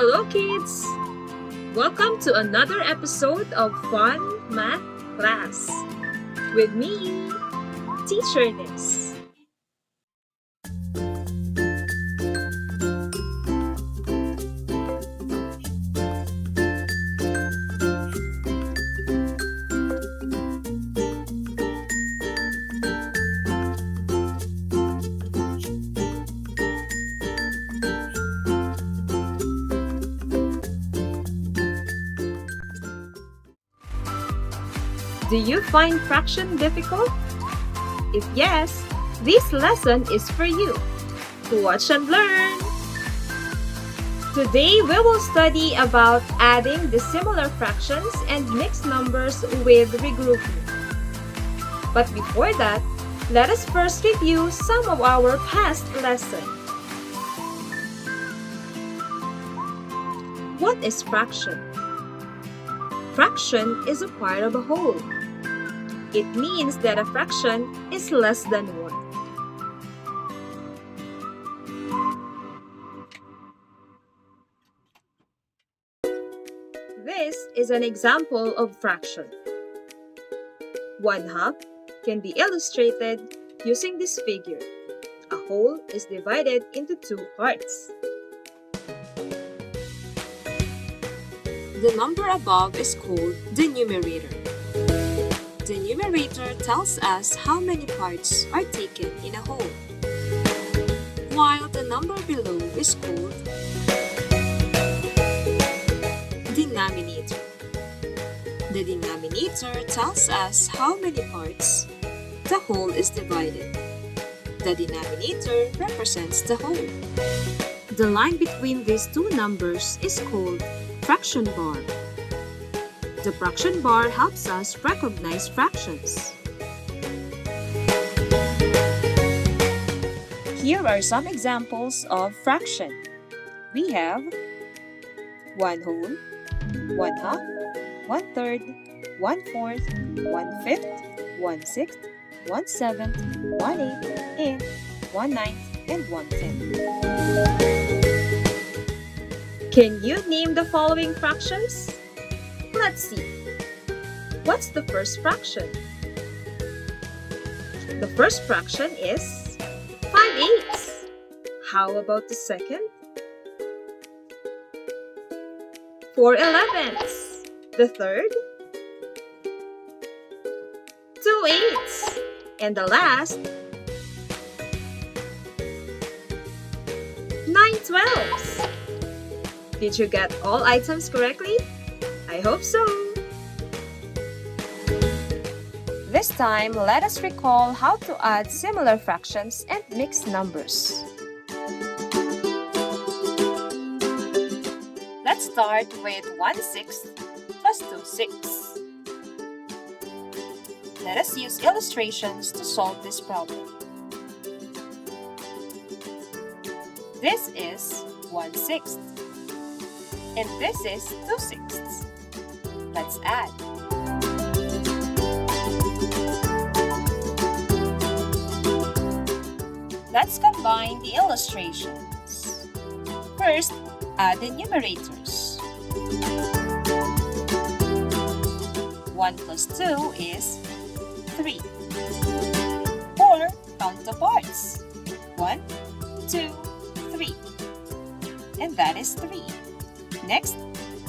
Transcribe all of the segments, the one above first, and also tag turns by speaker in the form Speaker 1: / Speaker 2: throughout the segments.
Speaker 1: Hello, kids! Welcome to another episode of Fun Math Class with me, Teacher Liz. Do you find fraction difficult? If yes, this lesson is for you. Watch and learn! Today, we will study about adding dissimilar fractions and mixed numbers with regrouping. But before that, let us first review some of our past lessons. What is fraction? Fraction is a part of a whole. It means that a fraction is less than 1. This is an example of fraction. 1/2 can be illustrated using this figure. A whole is divided into 2 parts. The number above is called the numerator. The numerator tells us how many parts are taken in a whole, while the number below is called denominator. The denominator tells us how many parts the whole is divided. The denominator represents the whole. The line between these two numbers is called fraction bar. The fraction bar helps us recognize fractions. Here are some examples of fraction. We have 1 whole, 1/2, 1/3, 1/4, 1/5, 1/6, 1/7, 1/8, and 1/9, and 1/10. Can you name the following fractions? Let's see. What's the first fraction? The first fraction is 5/8. How about the second? 4/11. The third? 2/8. And the last? 9/12. Did you get all items correctly? I hope so! This time, let us recall how to add similar fractions and mixed numbers. Let's start with 1/6 plus 2/6. Let us use illustrations to solve this problem. This is 1/6, and this is 2/6. Let's add. Let's combine the illustrations. First, add the numerators. 1 plus 2 is 3. Or count the parts. 1, 2, 3. And that is 3. Next,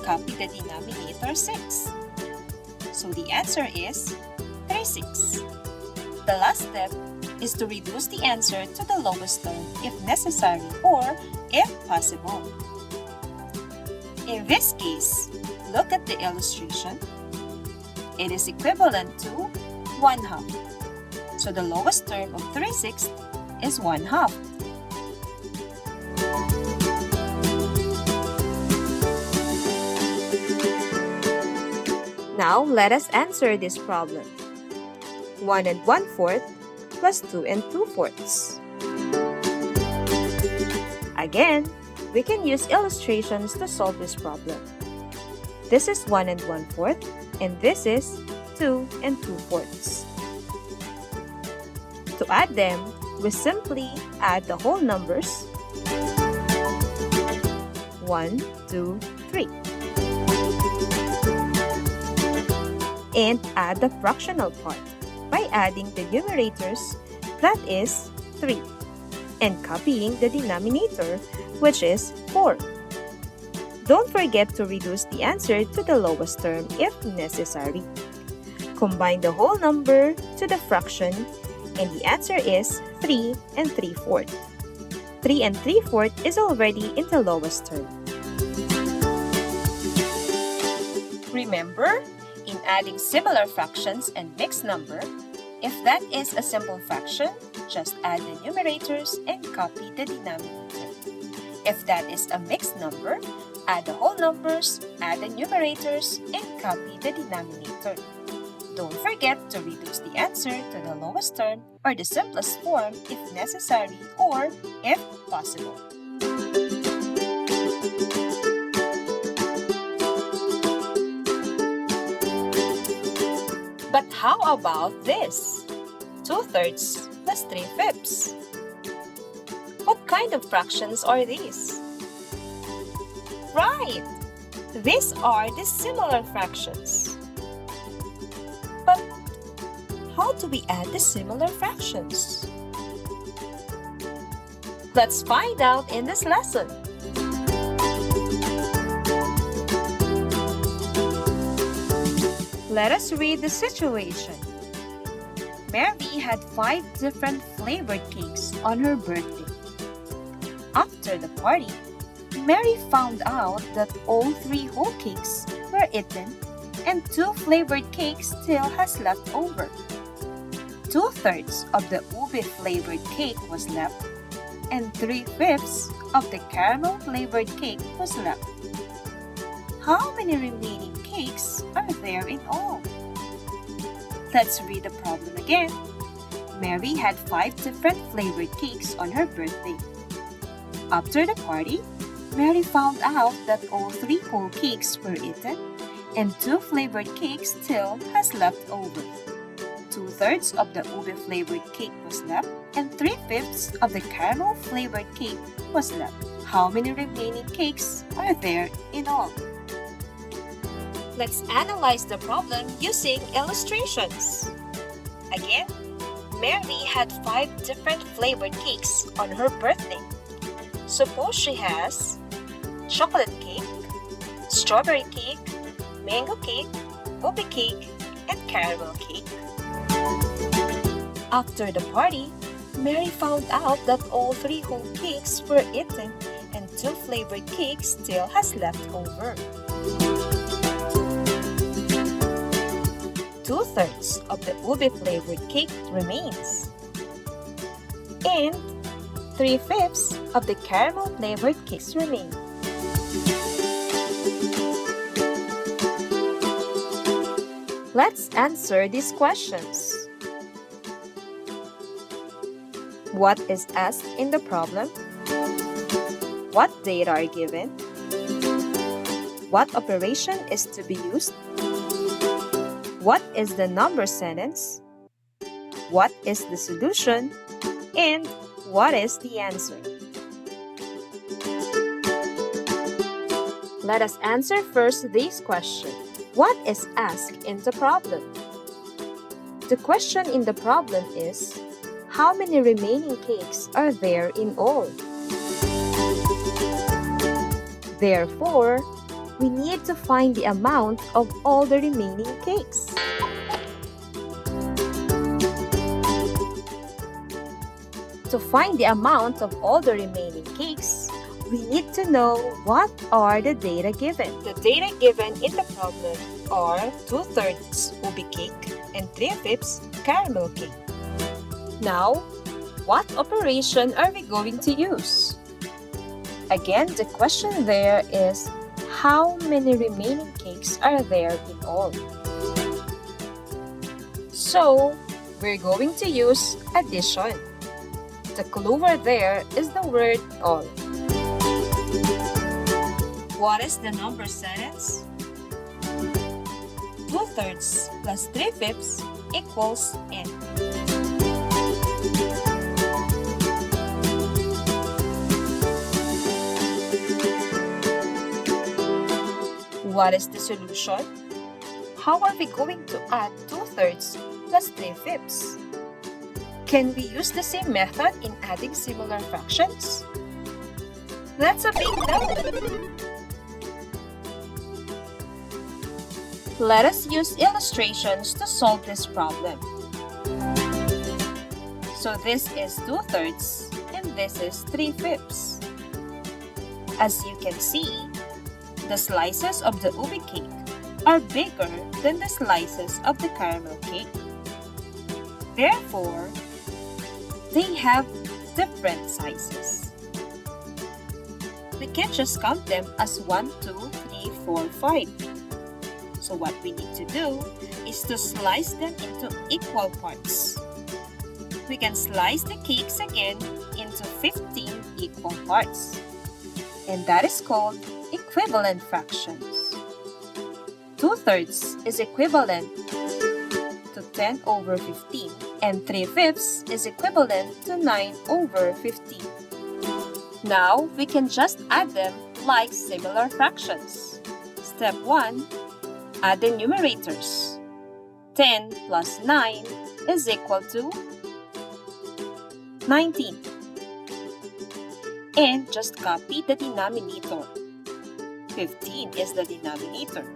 Speaker 1: copy the denominator 6. So the answer is 3/6. The last step is to reduce the answer to the lowest term if necessary or if possible. In this case, look at the illustration. It is equivalent to 1/2. So the lowest term of 3/6 is 1/2. Now, let us answer this problem. 1 1/4 plus 2 2/4. Again, we can use illustrations to solve this problem. This is 1 1/4, and this is 2 2/4. To add them, we simply add the whole numbers.
Speaker 2: 1, 2, 3. And add the fractional part by adding the numerators, that is 3, and copying the denominator, which is 4. Don't forget to reduce the answer to the lowest term if necessary. Combine the whole number to the fraction, and the answer is 3 and 3/4. 3 and 3/4 is already in the lowest term.
Speaker 1: Remember, in adding similar fractions and mixed number, if that is a simple fraction, just add the numerators and copy the denominator. If that is a mixed number, add the whole numbers, add the numerators, and copy the denominator. Don't forget to reduce the answer to the lowest term or the simplest form if necessary or if possible. But how about this? 2/3 plus 3/5. What kind of fractions are these? Right! These are dissimilar fractions. But how do we add dissimilar fractions? Let's find out in this lesson. Let us read the situation. Mary had 5 different flavored cakes on her birthday. After the party, Mary found out that all 3 whole cakes were eaten and 2 flavored cakes still has left over. 2/3 of the ube flavored cake was left and 3/5 of the caramel flavored cake was left. How many remaining cakes are there in all? Let's read the problem again. Mary had 5 different flavored cakes on her birthday. After the party, Mary found out that all 3 whole cakes were eaten and 2 flavored cakes still has left over. 2/3 of the ube flavored cake was left and 3/5 of the caramel flavored cake was left. How many remaining cakes are there in all? Let's analyze the problem using illustrations. Again, Mary had 5 different flavored cakes on her birthday. Suppose she has chocolate cake, strawberry cake, mango cake, ube cake, and caramel cake. After the party, Mary found out that all 3 whole cakes were eaten and 2 flavored cakes still has left over. 2/3 of the ube flavored cake remains, and 3/5 of the caramel flavored cakes remain. Let's answer these questions. What is asked in the problem? What data are given? What operation is to be used? What is the number sentence? What is the solution? And what is the answer? Let us answer first this question. What is asked in the problem? The question in the problem is, how many remaining cakes are there in all? Therefore, we need to find the amount of all the remaining cakes. To find the amount of all the remaining cakes, we need to know what are the data given. The data given in the problem are 2/3 ube cake and 3/5 caramel cake. Now, what operation are we going to use? Again, the question there is, how many remaining cakes are there in all? So, we're going to use addition. The clue word there is the word all. What is the number sentence? 2/3 plus 3/5 equals n.
Speaker 2: what is the solution? How are we going to add 2/3 plus 3/5? Can we use the same method in adding similar fractions? That's a big no! Let us use illustrations to solve this problem. So this is 2/3 and this is 3/5. As you can see, the slices of the ube cake are bigger than the slices of the caramel cake. Therefore, they have different sizes. We can just count them as 1, 2, 3, 4, 5. So what we need to do is to slice them into equal parts. We can slice the cakes again into 15 equal parts. And that is called equivalent fractions. 2/3 is equivalent to 10/15 and 3/5 is equivalent to 9/15. Now, we can just add them like similar fractions. Step 1. Add the numerators. 10 plus 9 is equal to 19. And just copy the denominator. 15 is the denominator.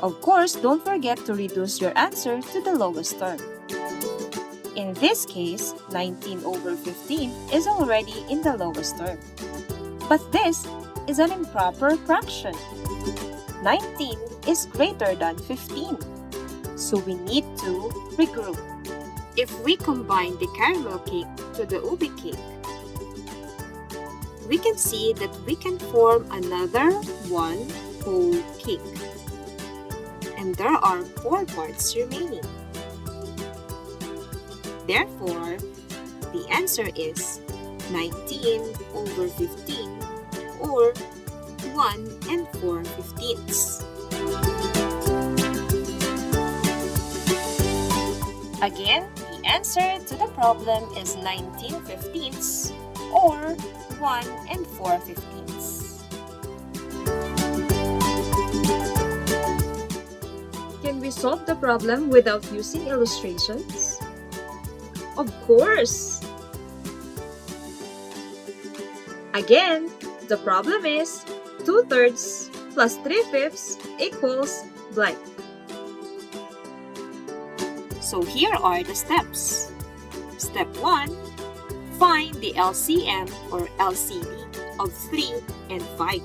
Speaker 2: Of course, don't forget to reduce your answer to the lowest term. In this case, 19/15 is already in the lowest term. But this is an improper fraction. 19 is greater than 15. So we need to regroup. If we combine the caramel cake to the ube cake, we can see that we can form another one whole cake. And there are 4 parts remaining. Therefore, the answer is 19/15 or 1 4/15. Again, the answer to the problem is 19/15 or 1 4/15. Can we solve the problem without using illustrations? Of course! Again, the problem is 2/3 plus 3/5 equals blank. So here are the steps. Step 1. Find the LCM or LCD of 3 and 5.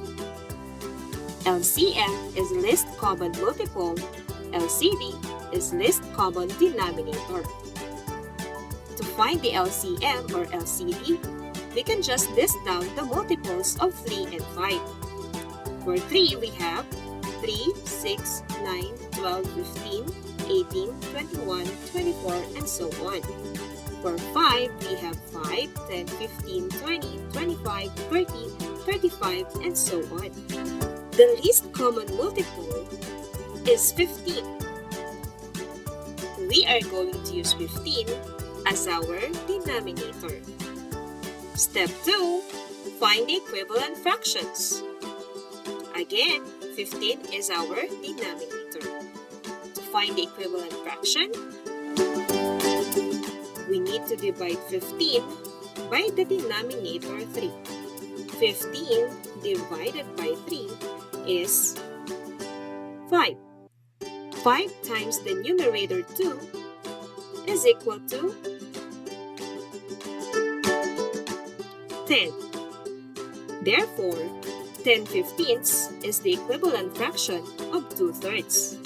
Speaker 2: LCM is least common multiple. LCD is least common denominator. To find the LCM or LCD, we can just list down the multiples of 3 and 5. For 3, we have 3, 6, 9, 12, 15, 18, 21, 24, and so on. For 5, we have 5, 10, 15, 20, 25, 30, 35, and so on. The least common multiple is 15. We are going to use 15 as our denominator. Step 2. Find the equivalent fractions. Again, 15 is our denominator. To find the equivalent fraction, we need to divide 15 by the denominator 3. 15 divided by 3 is 5. 5 times the numerator 2 is equal to 10. Therefore, 10/15 is the equivalent fraction of 2/3.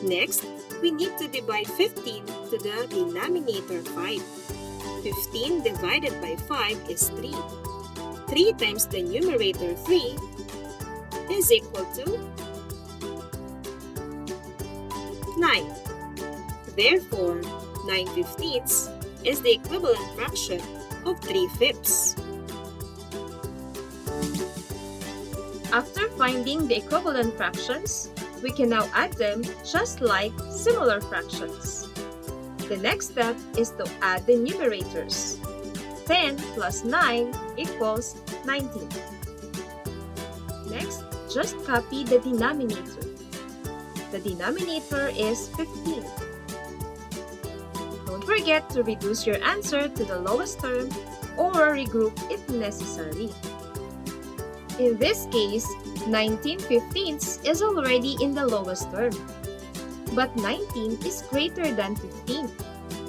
Speaker 2: Next, we need to divide 15 to the denominator 5. 15 divided by 5 is 3. 3 times the numerator 3 is equal to 9. Therefore, 9/15 is the equivalent fraction of 3/5. After finding the equivalent fractions, we can now add them just like similar fractions. The next step is to add the numerators. 10 plus 9 equals 19. Next, just copy the denominator. The denominator is 15. Don't forget to reduce your answer to the lowest term or regroup if necessary. In this case, 19/15 is already in the lowest term. But 19 is greater than 15,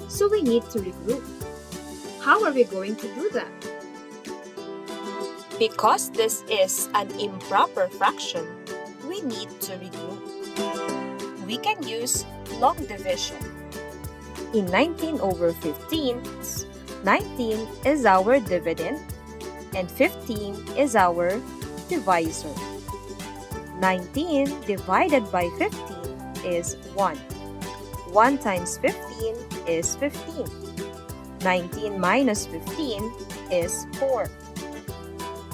Speaker 2: so we need to regroup. How are we going to do that? Because this is an improper fraction, we need to regroup. We can use long division. In 19/15, 19 is our dividend and 15 is our divisor. 19 divided by 15 is 1. 1 times 15 is 15. 19 minus 15 is 4.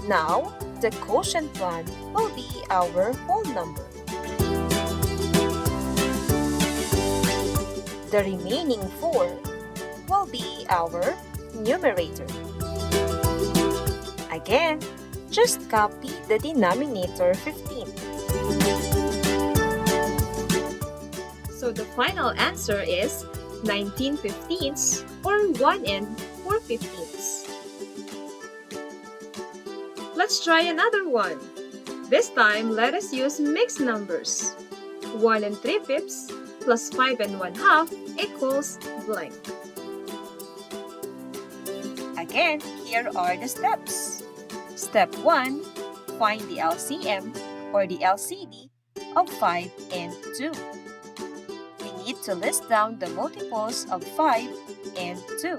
Speaker 2: Now, the quotient one will be our whole number. The remaining 4 will be our numerator. Again, just copy the denominator 15. So the final answer is 19/15 or 1 and 4/15. Let's try another one. This time, let us use mixed numbers. 1 and 3/5 plus 5 and 1/2 equals blank. Again, here are the steps. Step 1, find the LCM or the LCD of 5 and 2. We need to list down the multiples of 5 and 2.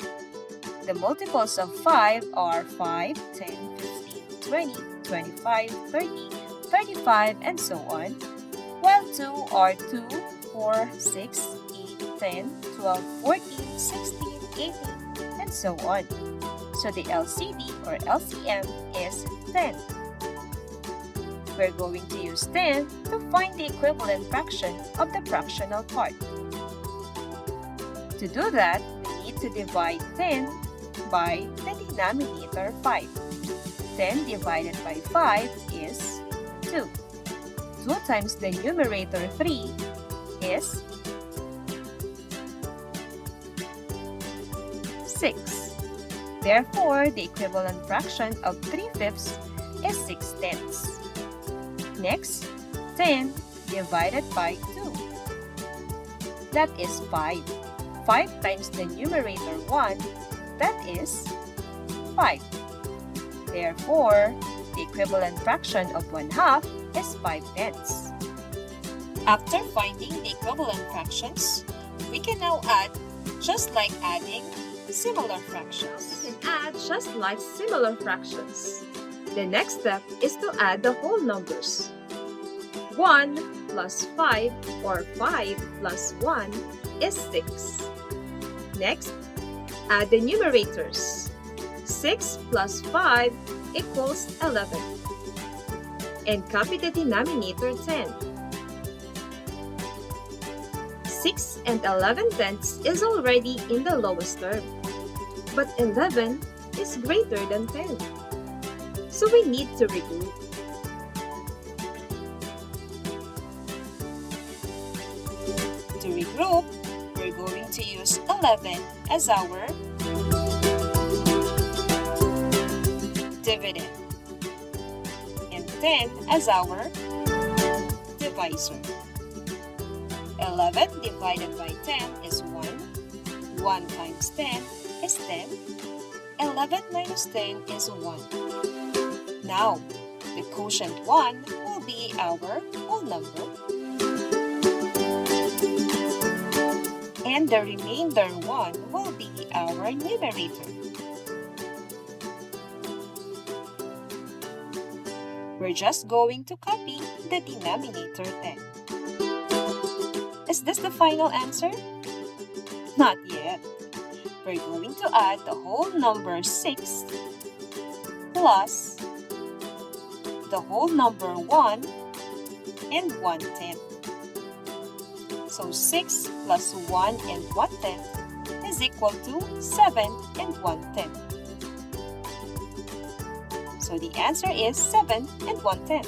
Speaker 2: The multiples of 5 are 5, 10, 15, 20, 25, 30, 35, and so on, while 2 are 2, 4, 6, 8, 10, 12, 14, 16, 18, and so on. So the LCD or LCM is 10. We're going to use 10 to find the equivalent fraction of the fractional part. To do that, we need to divide 10 by the denominator 5. 10 divided by 5 is 2. 2 times the numerator 3 is 6. Therefore, the equivalent fraction of 3/5 is 6/10. Next, 10 divided by 2. That is 5. 5 times the numerator 1, that is 5. Therefore, the equivalent fraction of 1/2 is 5/10. After finding the equivalent fractions, we can now add just like adding similar fractions. We can add just like similar fractions. The next step is to add the whole numbers. 1 plus 5 or 5 plus 1 is 6. Next, add the numerators. 6 plus 5 equals 11. And copy the denominator 10. 6 and 11/10 is already in the lowest term. But 11 is greater than 10. So we need to regroup. To regroup, we're going to use 11 as our dividend and 10 as our divisor. 11 divided by 10 is 1. 1 times 10 is 10. 11 minus 10 is 1. Now, the quotient 1 will be our whole number. And the remainder 1 will be our numerator. We're just going to copy the denominator 10. Is this the final answer? Not yet. We're going to add the whole number 6 plus the whole number 1 and 1/10. So 6 plus 1 and 1/10 is equal to 7 and 1/10. So the answer is 7 and 1/10.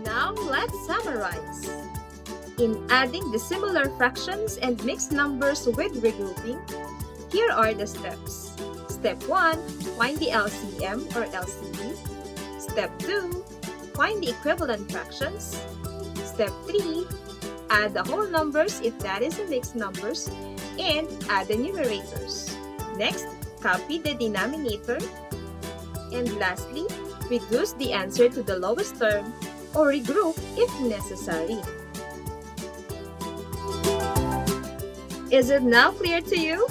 Speaker 2: Now, let's summarize. In adding dissimilar fractions and mixed numbers with regrouping, here are the steps. Step 1, find the LCM or LCD. Step 2, find the equivalent fractions. Step 3, add the whole numbers if that is a mixed numbers, and add the numerators. Next, copy the denominator. And lastly, reduce the answer to the lowest term or regroup if necessary. Is it now clear to you?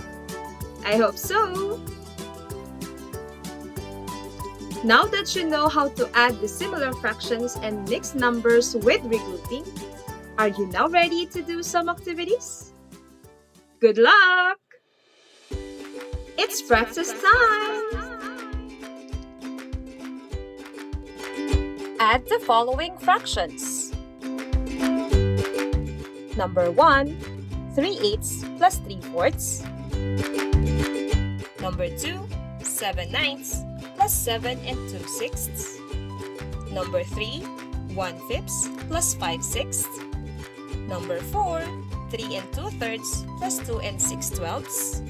Speaker 2: I hope so! Now that you know how to add dissimilar fractions and mixed numbers with regrouping, are you now ready to do some activities? Good luck! It's practice time! Add the following fractions. Number 1, 3/8 plus 3/4. Number 2, 7/9 plus 7 2/6. Number 3, 1/5 plus 5/6. Number 4, 3 2/3 plus 2 6/12.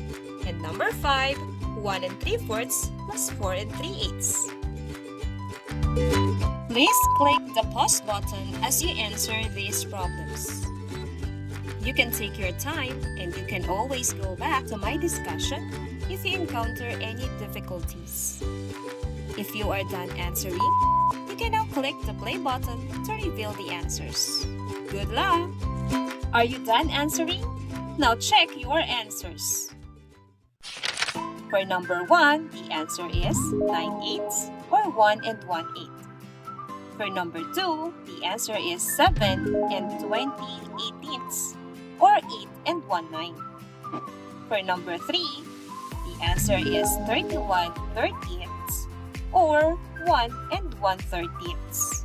Speaker 2: And number 5, 1 3/4 plus 4 3/8. Please click the pause button as you answer these problems. You can take your time and you can always go back to my discussion if you encounter any difficulties. If you are done answering, you can now click the play button to reveal the answers. Good luck! Are you done answering? Now check your answers. For number 1, the answer is 9/8 or 1 1/8. For number 2, the answer is 7 20/18 or 8 1/9. For number 3, the answer is 31/30 or 1 1/30.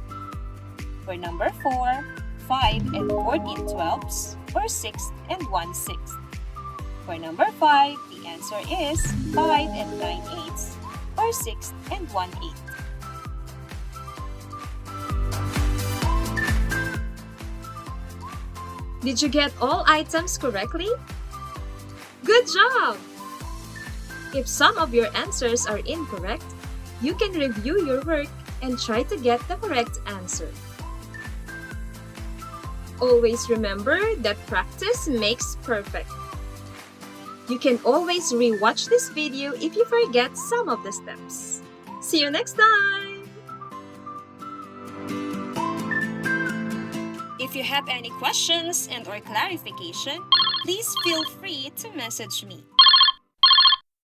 Speaker 2: For number 4, 5 14/12 or 6 1/6. For number 5, the answer is 5 9/8 or 6 1/8. Did you get all items correctly? Good job! If some of your answers are incorrect, you can review your work and try to get the correct answer. Always remember that practice makes perfect. You can always re-watch this video if you forget some of the steps. See you next time! If you have any questions and/or clarification, please feel free to message me.